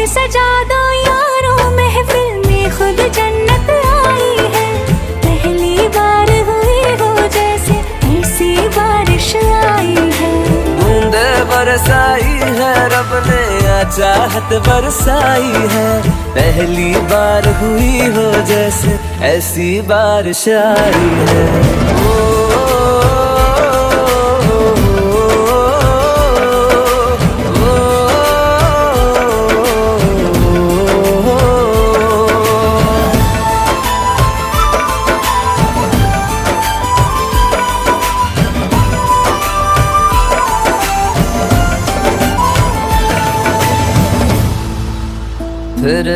फिर सजा दो यारों महफिल में खुद जन्नत आई है। पहली बार हुई हो जैसे ऐसी बारिश आई है। बूंदे बरसाई है रब ने, चाहत बरसाई है। पहली बार हुई हो जैसे ऐसी बारिश आई है। फिर